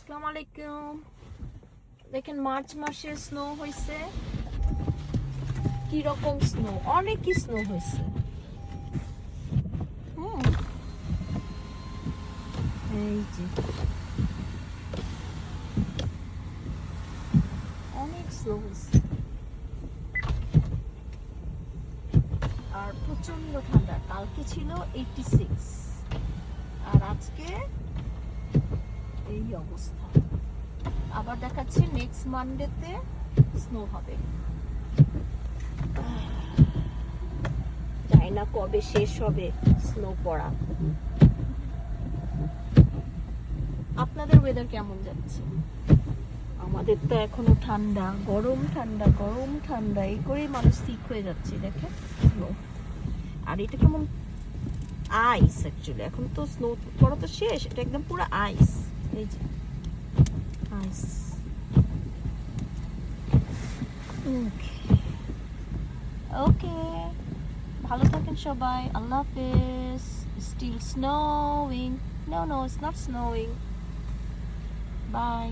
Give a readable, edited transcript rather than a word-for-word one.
আসসালামু আলাইকুম। দেখেন মার্চ মাসে স্নো হয়েছে, কি রকম স্নো, অনেকই স্নো হয়েছে। এই যে অনেক স্নো হয়েছে আর প্রচন্ড ঠান্ডা। কালকে ছিল 86 আর আজকে এই অবস্থা। আবার দেখাচ্ছে নেক্সট মানডেতে স্নো হবে। জানি না কবে শেষ হবে স্নো পড়া। আপনাদের ওয়েদার কেমন যাচ্ছে? আমাদের তো এখনো ঠান্ডা, গরম ঠান্ডা, গরম ঠান্ডা, এই করেই মানুষ সিক হয়ে যাচ্ছে। দেখেন, আর এটা কেমন আইস অ্যাকচুয়ালি। এখন তো স্নো পড়া তো শেষ, এটা একদম পুরো আইস। এই যে আইস। ওকে ওকে, ভালো থাকেন সবাই, আল্লাহ হাফেজ। Still snowing, no no, it's not snowing, by.